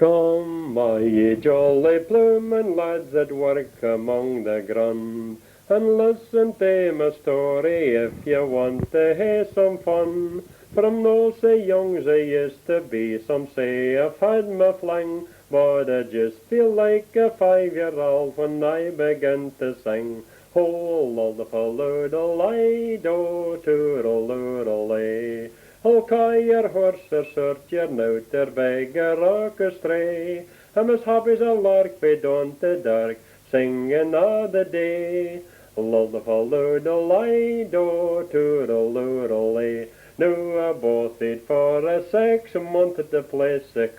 Come, my ye jolly pluming lads that work among the grund, and listen to my story if you want to hear some fun. From those so young as I used to be, some say I've had my fling, but I just feel like a 5-year-old when I begin to sing. Oh, loodle-a-loodle-lie-do, toodle-loodle-lie. I'll call your horse or sort your note or beg a rock astray. I'm as happy as a lark by dawn to dark, singing all the day. Lull-the-fall-loodle-lie-do, toodle-loodle-lie. Now I both it for a 6 month at the place of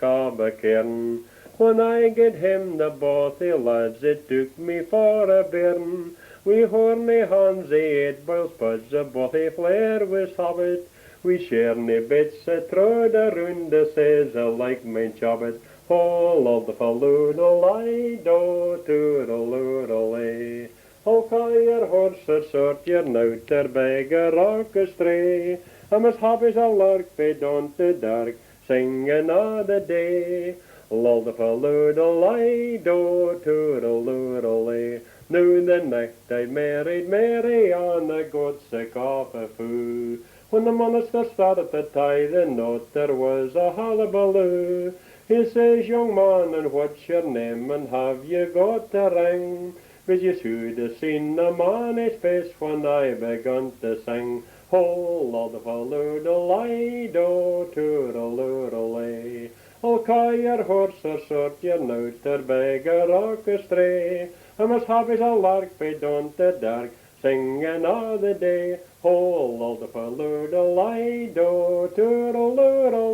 Cairn. When I get him the bothy lads, it took me for a bairn. We horny hands, they ate boiled spuds, the bothy flare was habit. We share nae bits a trod around the says I like my jobbit. Oh, love the falloodle-lie-do, toodle-loodle-lie. Oh, call your horse or sort your note or beg a rock astray. I'm as happy as a lark by dawn to dark, singing all the day. Love the falloodle-lie-do, toodle-loodle-lie. Now the night I married Mary on a good sick off a foo. When the minister started to tie the knot, there was a hullabaloo. He says, young man, and what's your name, and have you got a ring? But you should have seen the man's face when I begun to sing. Oh, loodle-a-loodle-lie-do, toodle-loodle-lie. I'll call your horse or sort your note or beg a rock astray. I'm as happy as a lark by dawn to dark, singing all the day. Oh, loodle-a-loodle-lie-do, toodle-loodle-lie.